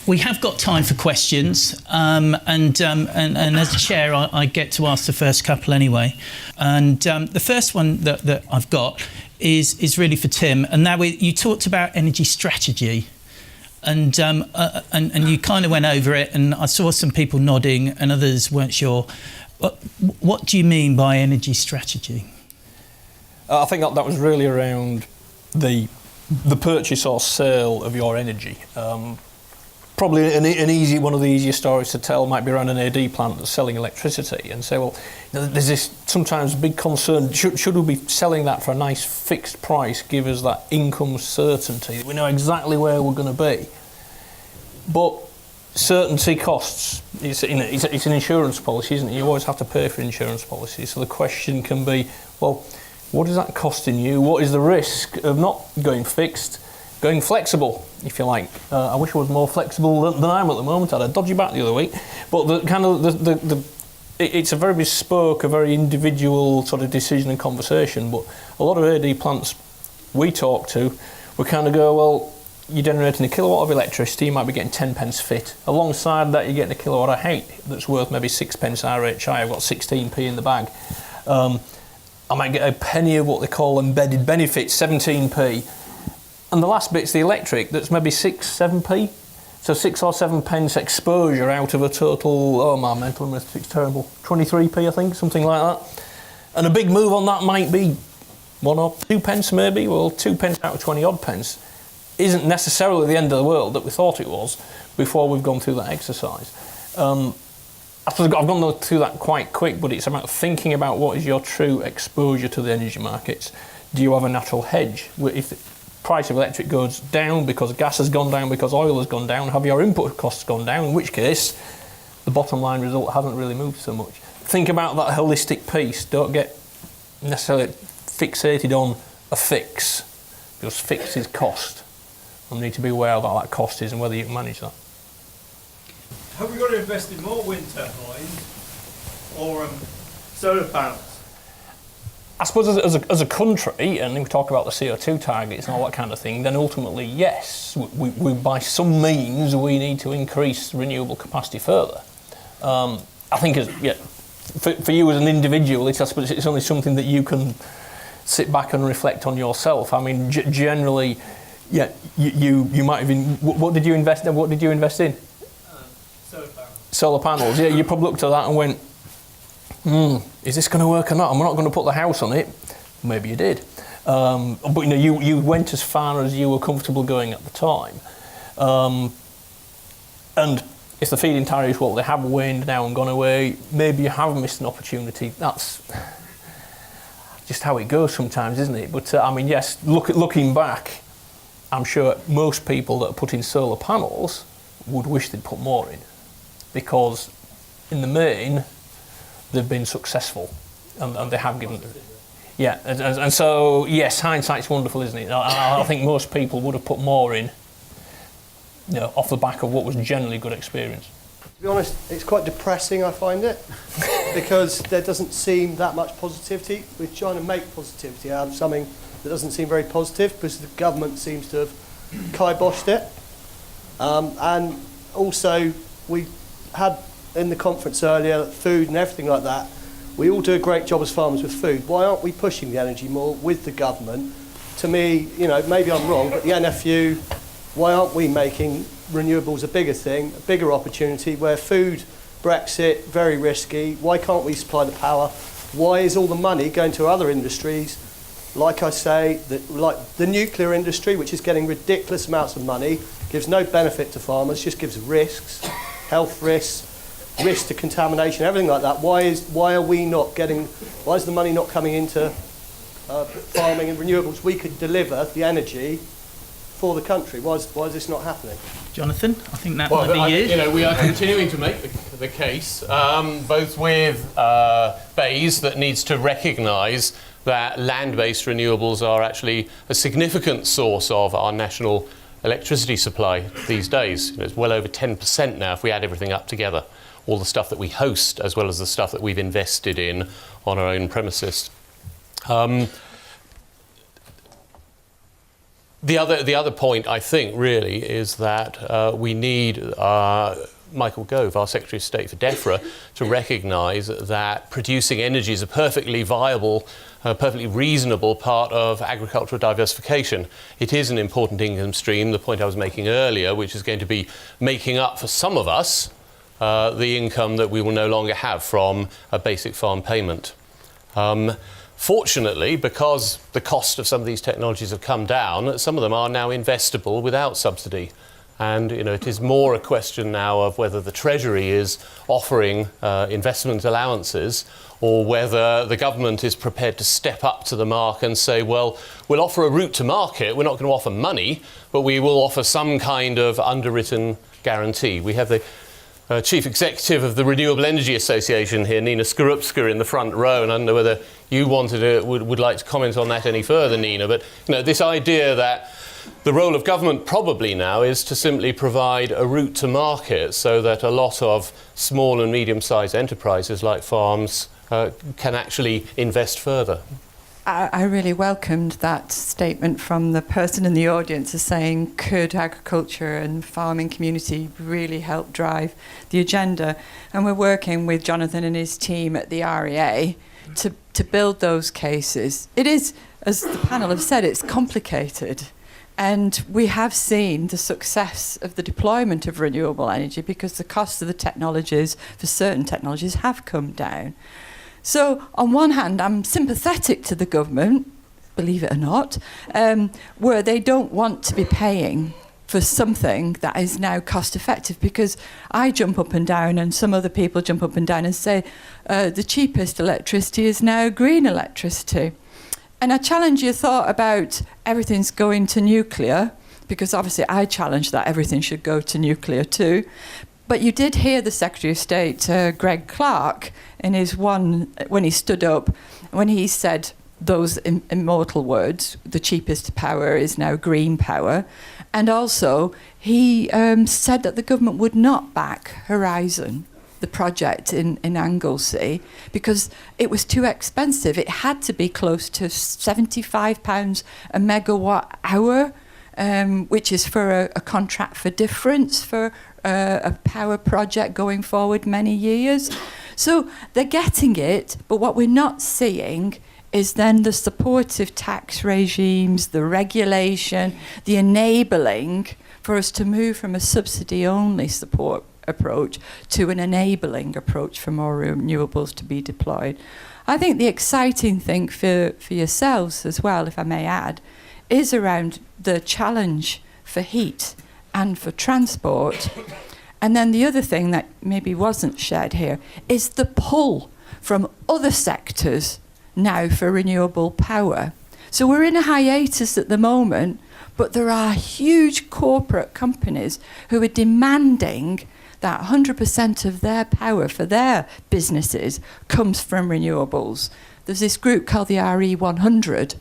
We have got time for questions, and as a chair, I get to ask the first couple anyway. And the first one that I've got is really for Tim. And now you talked about energy strategy, and you kind of went over it, and I saw some people nodding, and others weren't sure. What do you mean by energy strategy? I think that was really around the purchase or sale of your energy. Probably an easy one of the easier stories to tell might be around an AD plant that's selling electricity, and say, well, there's this sometimes big concern, should we be selling that for a nice fixed price, give us that income certainty, we know exactly where we're going to be. But certainty costs. It's an insurance policy, isn't it? You always have to pay for insurance policies, so the question can be, well, what is that costing you? What is the risk of not going fixed? Going flexible, if you like. I wish I was more flexible than I am at the moment. I had a dodgy back the other week, but it's a very bespoke, a very individual sort of decision and conversation. But a lot of AD plants we talk to, we kind of go, well, you're generating a kilowatt of electricity, you might be getting 10 pence fit. Alongside that, you're getting a kilowatt of heat that's worth maybe 6 pence RHI. I've got 16p in the bag. I might get a penny of what they call embedded benefits, 17p. And the last bit's the electric, that's maybe 6-7p. So 6 or 7 pence exposure out of a total, oh my mental arithmetic's terrible, 23p I think, something like that. And a big move on that might be 1 or 2 pence maybe, well 2 pence out of 20 odd pence isn't necessarily the end of the world that we thought it was before we've gone through that exercise. I suppose I've gone through that quite quick, but it's about thinking about what is your true exposure to the energy markets. Do you have a natural hedge? If the price of electric goes down because gas has gone down, because oil has gone down, have your input costs gone down, in which case the bottom line result hasn't really moved so much. Think about that holistic piece. Don't get necessarily fixated on a fix, because fix is cost. And we need to be aware of what that cost is and whether you can manage that. Have we got to invest in more wind turbines or solar panels? I suppose as a country, and we talk about the CO2 targets and all that kind of thing, then ultimately, yes, we by some means we need to increase renewable capacity further. I think for you as an individual, I suppose it's only something that you can sit back and reflect on yourself. I mean, generally, yeah, you might have been. What did you invest in? What did you invest in? Solar panels. Solar panels. Yeah, you probably looked at that and went, is this going to work or not? And we're not going to put the house on it. Maybe you did, but you went as far as you were comfortable going at the time. And if the feed-in tariffs, well, they have waned now and gone away, maybe you have missed an opportunity. That's just how it goes sometimes, isn't it? But I mean, yes, looking back, I'm sure most people that are putting solar panels would wish they'd put more in, because in the main they've been successful and they have given. Yeah, and so yes, hindsight's wonderful, isn't it? I think most people would have put more in, off the back of what was generally good experience. To be honest, it's quite depressing, I find it, because there doesn't seem that much positivity. We're trying to make positivity out of something that doesn't seem very positive, because the government seems to have kiboshed it. And also, we had in the conference earlier, food and everything like that. We all do a great job as farmers with food. Why aren't we pushing the energy more with the government? To me, maybe I'm wrong, but the NFU, why aren't we making renewables a bigger thing, a bigger opportunity, where food, Brexit, very risky. Why can't we supply the power? Why is all the money going to other industries? Like I say, like the nuclear industry, which is getting ridiculous amounts of money, gives no benefit to farmers, just gives risks, health risks, risk to contamination, everything like that. Why is the money not coming into farming and renewables? We could deliver the energy for the country. Why is this not happening? Jonathan, I think that might be you. We are continuing to make the case, both with BEIS that needs to recognise that land-based renewables are actually a significant source of our national electricity supply these days. It's well over 10% now if we add everything up together, all the stuff that we host as well as the stuff that we've invested in on our own premises. The other point, I think, really, is that we need Michael Gove, our Secretary of State for DEFRA, to recognise that producing energy is a perfectly viable, perfectly reasonable part of agricultural diversification. It is an important income stream, the point I was making earlier, which is going to be making up for some of us the income that we will no longer have from a basic farm payment. Fortunately, because the cost of some of these technologies have come down, some of them are now investable without subsidy. And it is more a question now of whether the Treasury is offering investment allowances, or whether the government is prepared to step up to the mark and say, well, we'll offer a route to market, we're not going to offer money, but we will offer some kind of underwritten guarantee. We have the Chief Executive of the Renewable Energy Association here, Nina Skorupska, in the front row, and I don't know whether you would like to comment on that any further, Nina, but this idea that the role of government probably now is to simply provide a route to market so that a lot of small and medium-sized enterprises like farms can actually invest further. I really welcomed that statement from the person in the audience as saying, could agriculture and farming community really help drive the agenda? And we're working with Jonathan and his team at the REA to build those cases. It is, as the panel have said, it's complicated. And we have seen the success of the deployment of renewable energy because the cost of the technologies for certain technologies have come down. So on one hand, I'm sympathetic to the government, believe it or not, where they don't want to be paying for something that is now cost effective, because I jump up and down and some other people jump up and down and say the cheapest electricity is now green electricity. And I challenge your thought about everything's going to nuclear, because obviously I challenge that everything should go to nuclear too. But you did hear the Secretary of State, Greg Clark, in his one, when he stood up, when he said those immortal words, the cheapest power is now green power. And also, he said that the government would not back Horizon, the project in Anglesey, because it was too expensive. It had to be close to £75 a megawatt hour, which is for a contract for difference for a power project going forward many years. So they're getting it, but what we're not seeing is then the supportive tax regimes, the regulation, the enabling for us to move from a subsidy-only support approach to an enabling approach for more renewables to be deployed. I think the exciting thing for yourselves as well, if I may add, is around the challenge for heat and for transport. And then the other thing that maybe wasn't shared here is the pull from other sectors now for renewable power. So we're in a hiatus at the moment, but there are huge corporate companies who are demanding that 100% of their power for their businesses comes from renewables. There's this group called the RE100,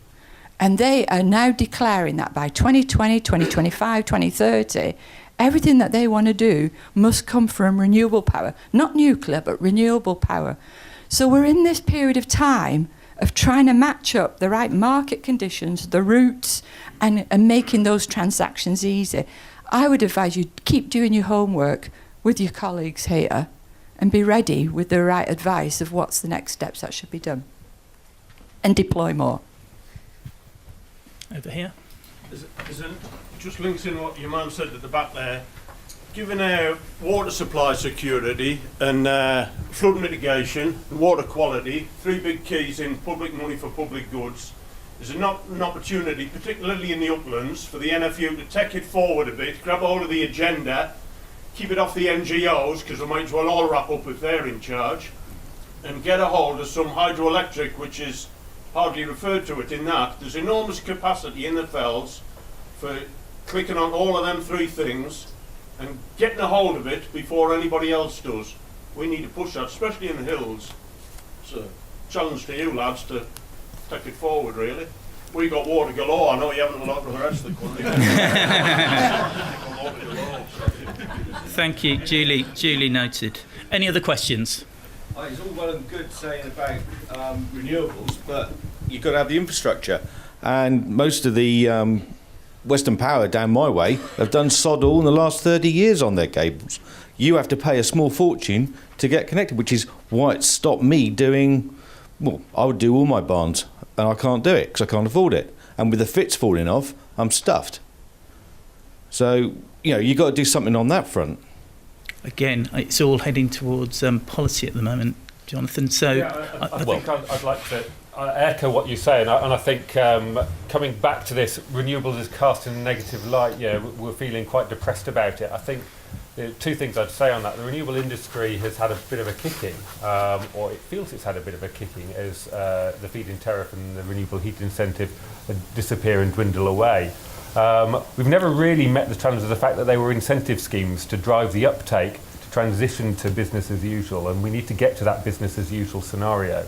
and they are now declaring that by 2020, 2025, 2030, everything that they want to do must come from renewable power, not nuclear, but renewable power. So we're in this period of time of trying to match up the right market conditions, the routes, and making those transactions easy. I would advise you keep doing your homework with your colleagues here and be ready with the right advice of what's the next steps that should be done. And deploy more. Over here. Just links in what your man said at the back there. Given our water supply security and flood mitigation and water quality, three big keys in public money for public goods, there's an opportunity, particularly in the uplands, for the NFU to take it forward a bit, grab a hold of the agenda, keep it off the NGOs, because we might as well all wrap up if they're in charge, and get a hold of some hydroelectric, which is hardly referred to it in that. There's enormous capacity in the fells for clicking on all of them three things and getting a hold of it before anybody else does. We need to push that, especially in the hills. It's a challenge to you lads to take it forward, really. We got water galore. I know you haven't a lot of the rest of the country. Thank you, duly noted. Any other questions? It's all well and good saying about renewables, but you've got to have the infrastructure. And most of the Western Power down my way have done sod all in the last 30 years on their cables. You have to pay a small fortune to get connected, which is why it stopped me doing, well, I would do all my barns, and I can't do it because I can't afford it. And with the fits falling off, I'm stuffed. So, you've got to do something on that front. Again, it's all heading towards policy at the moment, Jonathan. So, I think I'd like to echo what you say, and I think coming back to this, renewables is cast in a negative light. We're feeling quite depressed about it. I think two things I'd say on that. The renewable industry has had a bit of a kicking, or it feels it's had a bit of a kicking as the feed-in tariff and the renewable heat incentive disappear and dwindle away. We've never really met the challenge of the fact that they were incentive schemes to drive the uptake to transition to business as usual, and we need to get to that business as usual scenario.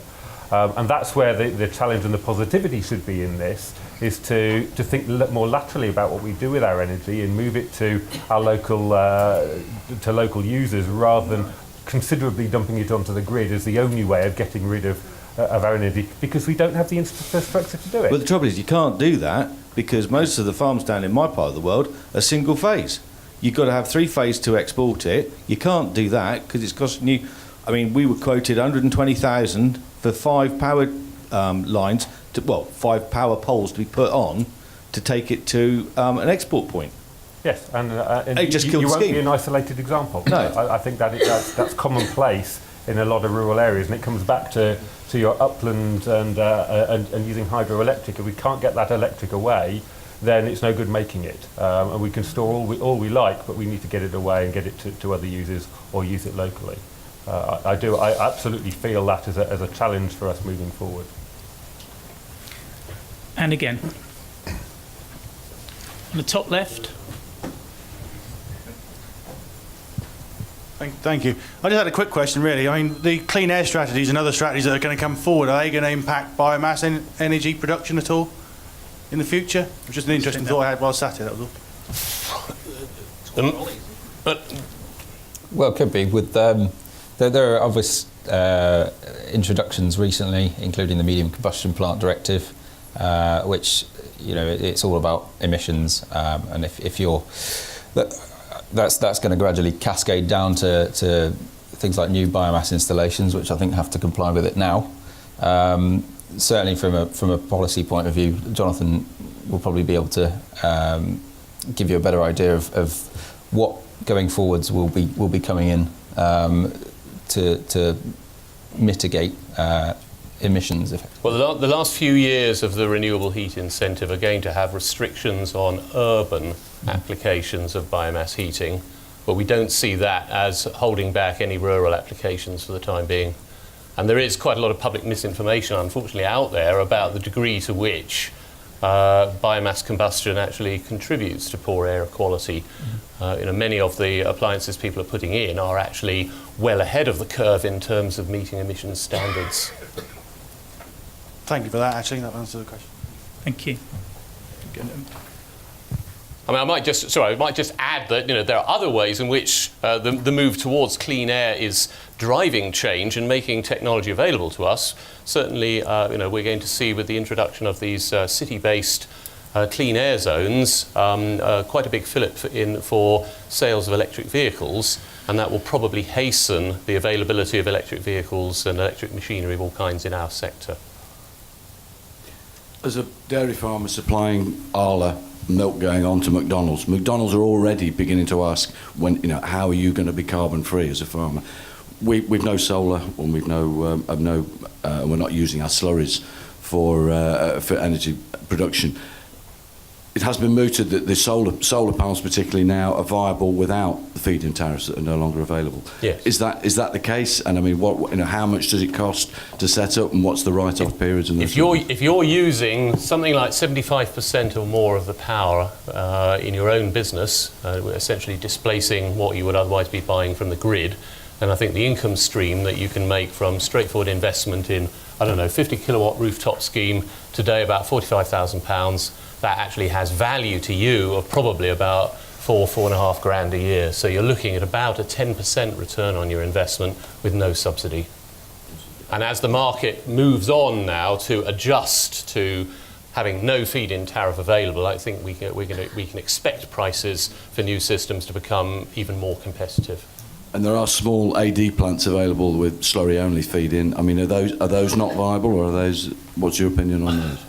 And that's where the challenge and the positivity should be in this, is to think more laterally about what we do with our energy and move it to our local users, rather than considerably dumping it onto the grid as the only way of getting rid of our energy, because we don't have the infrastructure to do it. But the trouble is, you can't do that because most of the farms down in my part of the world are single phase. You've got to have 3-phase to export it. You can't do that because it's costing you. I mean, we were quoted 120,000 for 5 power lines, 5 power poles to be put on to take it to an export point. Yes, and it just killed you the won't scheme. be an isolated example. No. I think that's commonplace in a lot of rural areas, and it comes back to your upland and using hydroelectric. If we can't get that electric away, then it's no good making it. And we can store all we like, but we need to get it away and get it to other users or use it locally. I absolutely feel that as a challenge for us moving forward. and again, on the top left. Thank you. I just had a quick question, really. I mean, the clean air strategies and other strategies that are going to come forward, are they going to impact biomass energy production at all in the future? It was just an interesting thought I had while I sat here, that was all. Well, it could be. With there are obvious introductions recently, including the Medium Combustion Plant Directive, which, you know, it's all about emissions, and if you're that's going to gradually cascade down to things like new biomass installations, which I think have to comply with it now. Certainly, from a policy point of view, Jonathan will probably be able to give you a better idea of what going forwards will be coming in to mitigate emissions. Well, the last few years of the renewable heat incentive are going to have restrictions on urban applications of biomass heating, but we don't see that as holding back any rural applications for the time being. And there is quite a lot of public misinformation, unfortunately, out there about the degree to which biomass combustion actually contributes to poor air quality. Many of the appliances people are putting in are actually well ahead of the curve in terms of meeting emissions standards. Thank you for that, actually. That answers the question. Thank you. I mean, I might just add that, you know, there are other ways in which the move towards clean air is driving change and making technology available to us. Certainly, we're going to see with the introduction of these city-based clean air zones quite a big fillip for sales of electric vehicles, and that will probably hasten the availability of electric vehicles and electric machinery of all kinds in our sector. As a dairy farmer supplying Arla milk going on to McDonald's are already beginning to ask, how are you going to be carbon free as a farmer? We've no solar, and we're not using our slurries for energy production. It has been mooted that the solar panels, particularly now, are viable without the feed-in tariffs that are no longer available. Yes. Is that the case? And I mean, how much does it cost to set up, and what's the write-off periods? And if you're using something like 75% or more of the power in your own business, essentially displacing what you would otherwise be buying from the grid, then I think the income stream that you can make from straightforward investment in, 50 kilowatt rooftop scheme today, about £45,000. That actually has value to you of probably about £4.5 grand a year. So you're looking at about a 10% return on your investment with no subsidy. And as the market moves on now to adjust to having no feed-in tariff available, I think we can expect prices for new systems to become even more competitive. And there are small AD plants available with slurry-only feed-in. I mean, are those not viable, or are those? What's your opinion on those?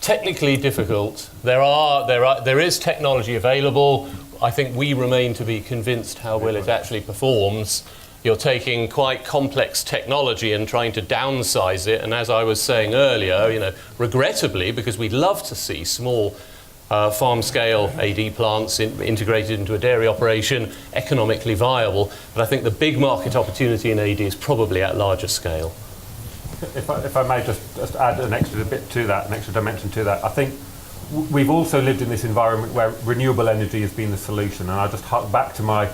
Technically difficult. There is technology available. I think we remain to be convinced how well it actually performs. You're taking quite complex technology and trying to downsize it, and as I was saying earlier, regrettably, because we'd love to see small farm-scale AD plants integrated into a dairy operation, economically viable, but I think the big market opportunity in AD is probably at larger scale. If I may just add an extra bit to that, an extra dimension to that, I think we've also lived in this environment where renewable energy has been the solution, and I just hark back to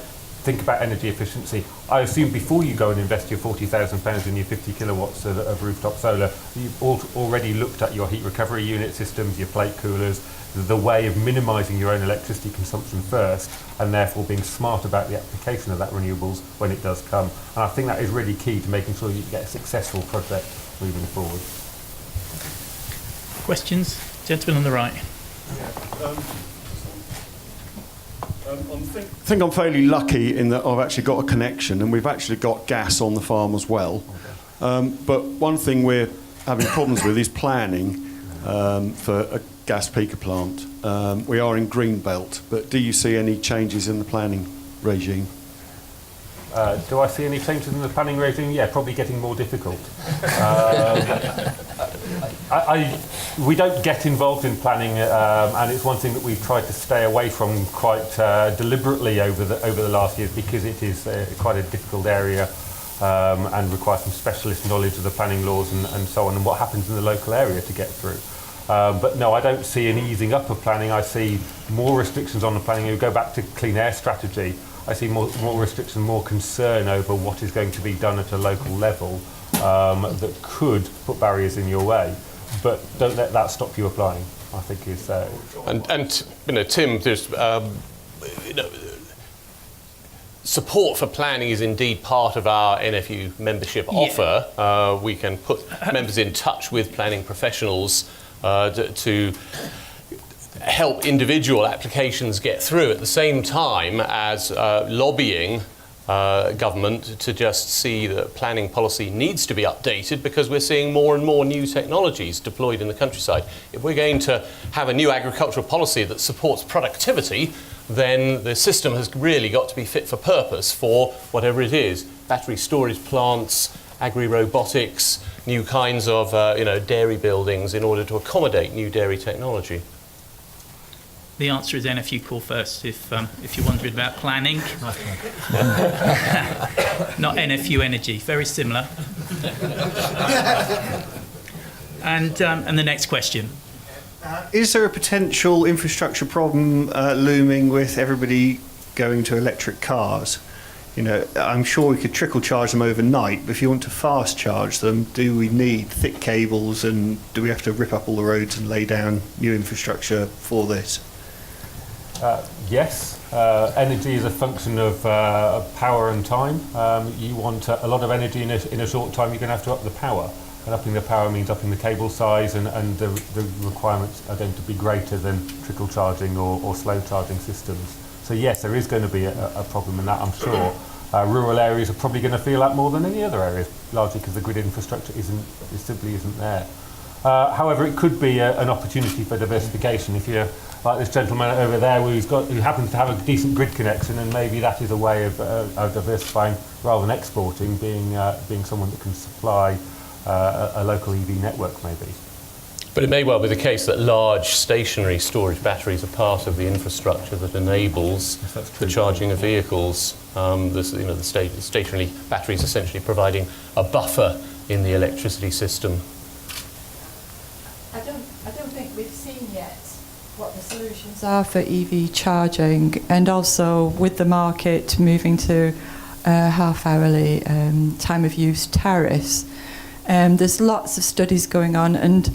think about energy efficiency. I assume before you go and invest your £40,000 in your 50 kilowatts of rooftop solar, you've already looked at your heat recovery unit systems, your plate coolers, the way of minimising your own electricity consumption first, and therefore being smart about the application of that renewables when it does come. And I think that is really key to making sure you get a successful project moving forward. Questions? Gentleman on the right. I think I'm fairly lucky in that I've actually got a connection, and we've actually got gas on the farm as well. But one thing we're having problems with is planning for a gas peaker plant. We are in green belt, but do you see any changes in the planning regime? Do I see any changes in the planning regime? Yeah, probably getting more difficult. We don't get involved in planning, and it's one thing that we've tried to stay away from quite deliberately over the last years, because it is quite a difficult area and requires some specialist knowledge of the planning laws and so on, and what happens in the local area to get through. But no, I don't see an easing up of planning. I see more restrictions on the planning. You go back to clean air strategy, I see more restriction, more concern over what is going to be done at a local level that could put barriers in your way. But don't let that stop you applying, I think is... And Tim, there's... support for planning is indeed part of our NFU membership offer. We can put members in touch with planning professionals to help individual applications get through, at the same time as lobbying government to just see that planning policy needs to be updated, because we're seeing more and more new technologies deployed in the countryside. If we're going to have a new agricultural policy that supports productivity, then the system has really got to be fit for purpose for whatever it is: battery storage plants, agri-robotics, new kinds of dairy buildings, in order to accommodate new dairy technology. The answer is NFU call first if you're wondering about planning. Not NFU energy, very similar. And the next question. Is there a potential infrastructure problem looming with everybody going to electric cars? I'm sure we could trickle charge them overnight, but if you want to fast charge them, do we need thick cables, and do we have to rip up all the roads and lay down new infrastructure for this? Yes. Energy is a function of power and time. You want a lot of energy in a short time, you're going to have to up the power. And upping the power means upping the cable size, and the requirements are going to be greater than trickle charging or slow charging systems. So yes, there is going to be a problem in that, I'm sure. Rural areas are probably going to feel that more than any other areas, largely because the grid infrastructure simply isn't there. However, it could be an opportunity for diversification. If you're like this gentleman over there who happens to have a decent grid connection, and maybe that is a way of diversifying rather than exporting, being someone that can supply a local EV network maybe. But it may well be the case that large stationary storage batteries are part of the infrastructure that enables the charging of vehicles. The stationary batteries essentially providing a buffer in the electricity system. I don't think we've seen yet what the solutions are for EV charging, and also with the market moving to half-hourly time of use tariffs. There's lots of studies going on, and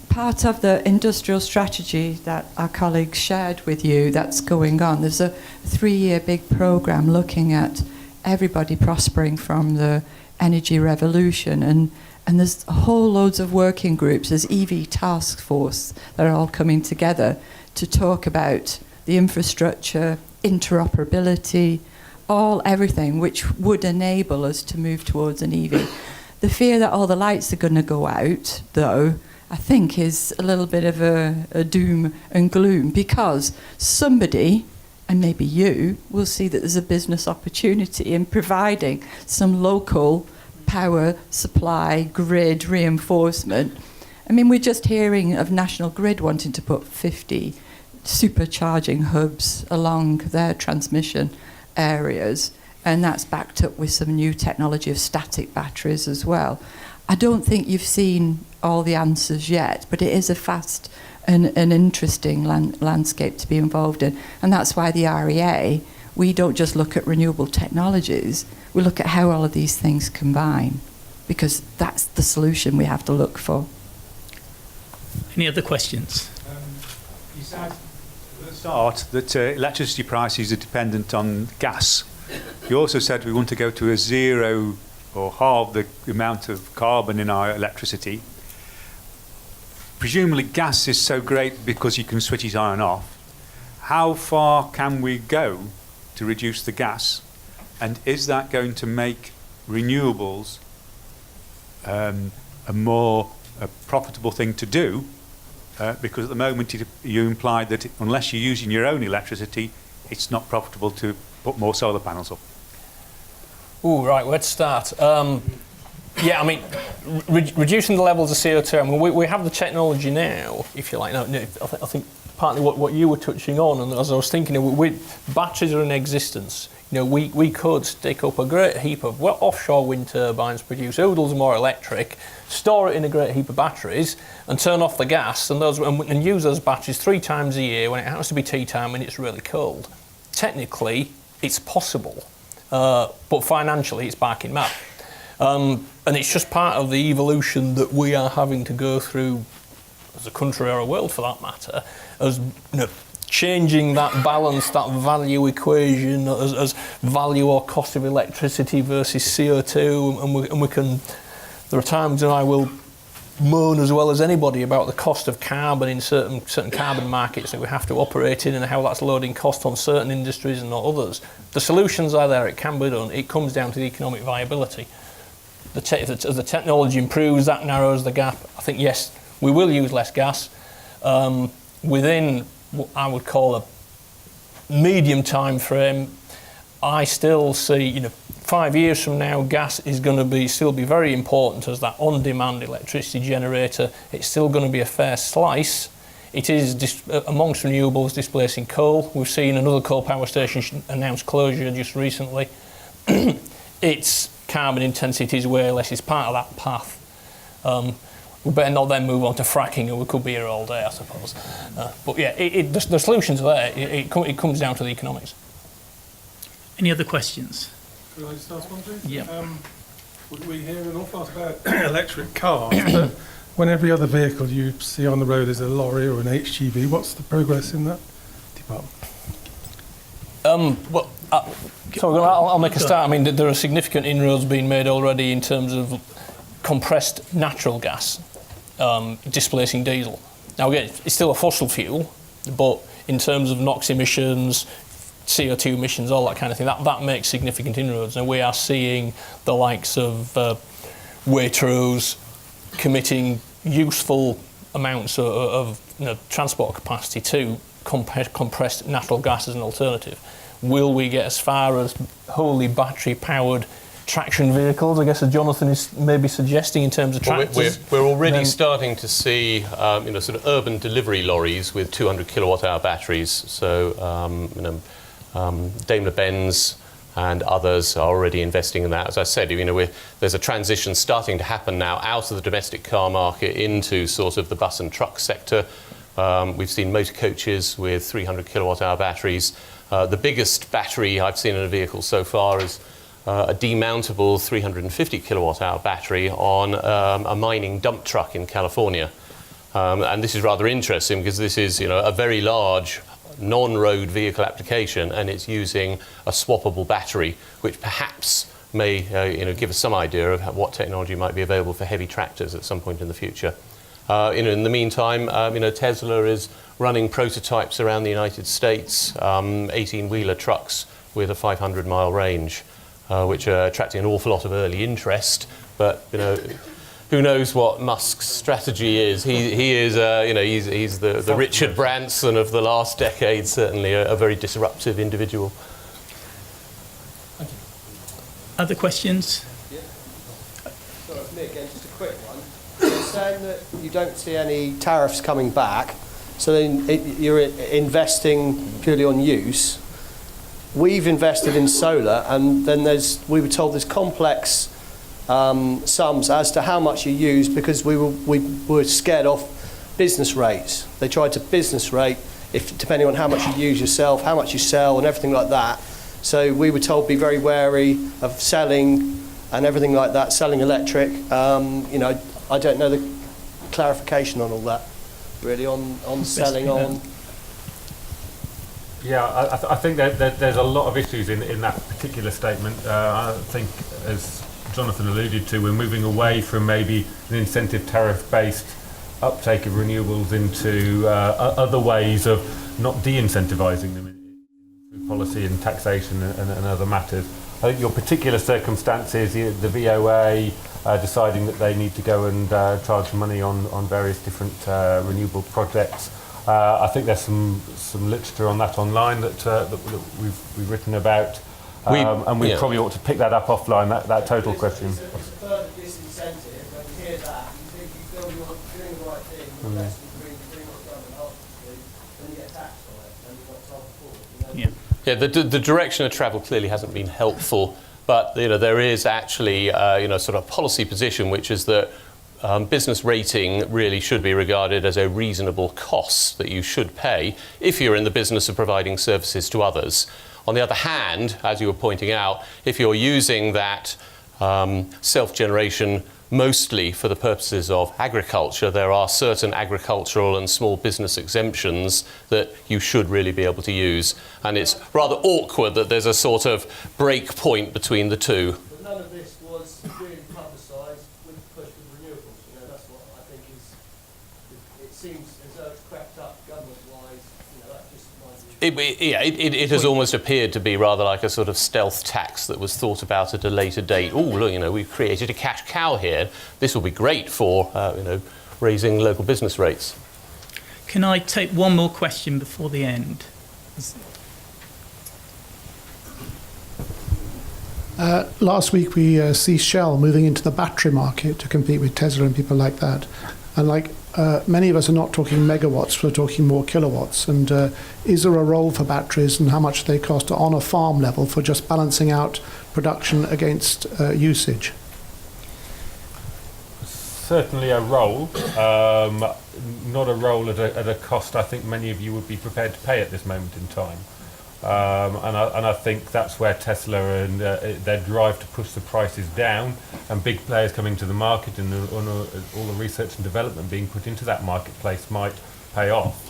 part of the industrial strategy that our colleagues shared with you that's going on, there's a 3-year big program looking at everybody prospering from the energy revolution, And there's whole loads of working groups, there's EV task force that are all coming together to talk about the infrastructure, interoperability, everything which would enable us to move towards an EV. The fear that all the lights are going to go out, though, I think is a little bit of a doom and gloom, because somebody, and maybe you, will see that there's a business opportunity in providing some local power supply grid reinforcement. I mean, we're just hearing of National Grid wanting to put 50 supercharging hubs along their transmission areas, and that's backed up with some new technology of static batteries as well. I don't think you've seen all the answers yet, but it is a fast and an interesting landscape to be involved in, and that's why the REA, we don't just look at renewable technologies, we look at how all of these things combine, because that's the solution we have to look for. Any other questions? You said at the start that electricity prices are dependent on gas. You also said we want to go to a zero or halve the amount of carbon in our electricity. Presumably gas is so great because you can switch it on and off. How far can we go to reduce the gas? And is that going to make renewables a more profitable thing to do? Because at the moment you implied that unless you're using your own electricity, it's not profitable to put more solar panels up. Ooh, right, where to start? Yeah, I mean, reducing the levels of CO2, I mean, we have the technology now, if you like. No, I think partly what you were touching on, and as I was thinking, batteries are in existence. You know, we could stick up a great heap of offshore wind turbines, produce oodles more electric, store it in a great heap of batteries, and turn off the gas, and use those batteries 3 times a year when it happens to be tea time and it's really cold. Technically, it's possible, but financially, it's barking mad. And it's just part of the evolution that we are having to go through as a country or a world, for that matter, as changing that balance, that value equation, as value or cost of electricity versus CO2, and we can. There are times when I will moan as well as anybody about the cost of carbon in certain carbon markets that we have to operate in, and how that's loading cost on certain industries and not others. The solutions are there; it can be done. It comes down to the economic viability. As the technology improves, that narrows the gap. I think, yes, we will use less gas within what I would call a medium time frame. I still see, 5 years from now, gas is going to still be very important as that on-demand electricity generator. It's still going to be a fair slice. It is amongst renewables displacing coal. We've seen another coal power station announce closure just recently. Its carbon intensity is way less. It's part of that path. We better not then move on to fracking, or we could be here all day, I suppose. But yeah, the solutions are there. It comes down to the economics. Any other questions? Could I just ask one, please? Yeah. We hear an awful lot about electric cars, but when every other vehicle you see on the road is a lorry or an HGV, what's the progress in that department? So I'll make a start. I mean, there are significant inroads being made already in terms of compressed natural gas displacing diesel. Now again, it's still a fossil fuel, but in terms of NOx emissions, CO2 emissions, all that kind of thing, that makes significant inroads. And we are seeing the likes of Waitrose committing useful amounts of transport capacity to compressed natural gas as an alternative. Will we get as far as wholly battery-powered traction vehicles, I guess, as Jonathan is maybe suggesting in terms of tractors? We're already starting to see sort of urban delivery lorries with 200 kilowatt-hour batteries. So Daimler-Benz and others are already investing in that. As I said, there's a transition starting to happen now out of the domestic car market into sort of the bus and truck sector. We've seen motor coaches with 300 kilowatt-hour batteries. The biggest battery I've seen in a vehicle so far is a demountable 350 kilowatt-hour battery on a mining dump truck in California. And this is rather interesting because this is a very large non-road vehicle application, and it's using a swappable battery, which perhaps may give us some idea of what technology might be available for heavy tractors at some point in the future. In the meantime, Tesla is running prototypes around the United States, 18-wheeler trucks with a 500-mile range, which are attracting an awful lot of early interest. But who knows what Musk's strategy is? He is, he's the Richard Branson of the last decade, certainly a very disruptive individual. Other questions? Yeah. Sorry, it's me again, just a quick one. You're saying that you don't see any tariffs coming back, so then you're investing purely on use. We've invested in solar, and then we were told there's complex sums as to how much you use, because we were scared off business rates. They tried to business rate, depending on how much you use yourself, how much you sell, and everything like that. So we were told be very wary of selling and everything like that, selling electric. I don't know the clarification on all that, really, on selling on. Yeah, I think that there's a lot of issues in that particular statement. I think, as Jonathan alluded to, we're moving away from maybe an incentive tariff-based uptake of renewables into other ways of not de-incentivising them through policy and taxation and other matters. I think your particular circumstances, the VOA deciding that they need to go and charge money on various different renewable projects. I think there's some literature on that online that we've written about, and we probably ought to pick that up offline. That total question. It's a further disincentive. When you hear that, you think you feel you're doing the right thing, you're investing in doing what the government asks you to do, then you get taxed on it, and you've got told before. Yeah, the direction of travel clearly hasn't been helpful, but there is actually sort of policy position, which is that business rating really should be regarded as a reasonable cost that you should pay if you're in the business of providing services to others. On the other hand, as you were pointing out, if you're using that self-generation mostly for the purposes of agriculture, there are certain agricultural and small business exemptions that you should really be able to use. And it's rather awkward that there's a sort of break point between the two. But none of this was really publicised with the push with renewables. That's what I think is. It seems as though it's crept up government-wise. That just reminds me. It has almost appeared to be rather like a sort of stealth tax that was thought about at a later date. Oh, look, we've created a cash cow here. This will be great for, raising local business rates. Can I take one more question before the end? Last week we see Shell moving into the battery market to compete with Tesla and people like that. And many of us are not talking megawatts, we're talking more kilowatts. And is there a role for batteries, and how much they cost on a farm level for just balancing out production against usage? Certainly a role, not a role at a cost I think many of you would be prepared to pay at this moment in time. And I think that's where Tesla and their drive to push the prices down, and big players coming to the market, and all the research and development being put into that marketplace might pay off.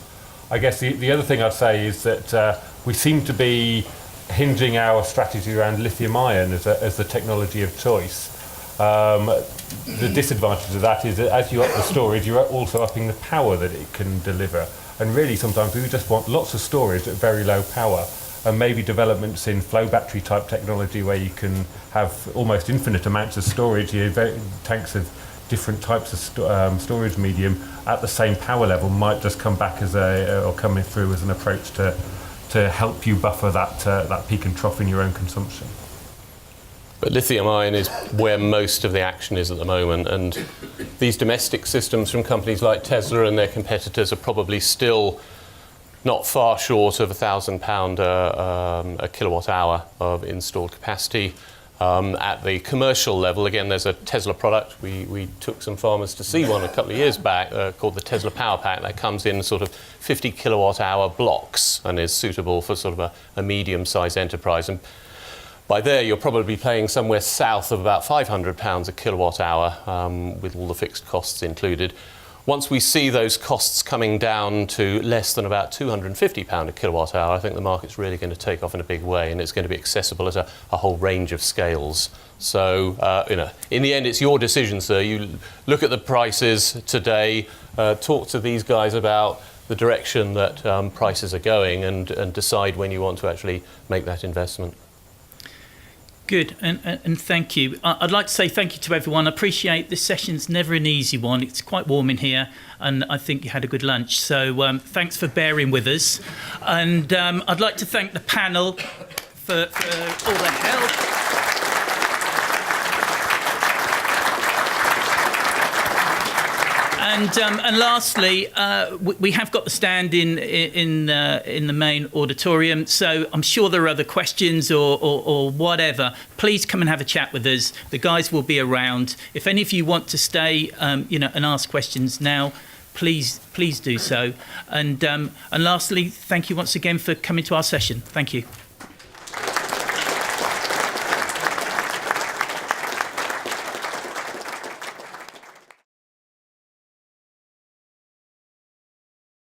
I guess the other thing I'd say is that we seem to be hinging our strategy around lithium ion as the technology of choice. The disadvantage of that is that as you up the storage, you're also upping the power that it can deliver. And really sometimes we just want lots of storage at very low power, and maybe developments in flow battery type technology where you can have almost infinite amounts of storage, tanks of different types of storage medium at the same power level might just come back or come through as an approach to help you buffer that peak and trough in your own consumption. But lithium ion is where most of the action is at the moment, and these domestic systems from companies like Tesla and their competitors are probably still not far short of £1,000 a kilowatt hour of installed capacity. At the commercial level, again, there's a Tesla product. We took some farmers to see one a couple of years back called the Tesla Power Pack that comes in sort of 50 kilowatt hour blocks and is suitable for sort of a medium-sized enterprise. And by there, you're probably paying somewhere south of about £500 a kilowatt hour with all the fixed costs included. once we see those costs coming down to less than about £250 a kilowatt hour, I think the market's really going to take off in a big way, and it's going to be accessible at a whole range of scales. So, in the end, it's your decision, sir. You look at the prices today, talk to these guys about the direction that prices are going, and decide when you want to actually make that investment. Good, and thank you. I'd like to say thank you to everyone. I appreciate this session's never an easy one. It's quite warm in here, and I think you had a good lunch. So thanks for bearing with us. And I'd like to thank the panel for all their help. And lastly, we have got the stand in the main auditorium, so I'm sure there are other questions or whatever. Please come and have a chat with us. The guys will be around. If any of you want to stay, and ask questions now, please do so. And lastly, thank you once again for coming to our session. Thank you.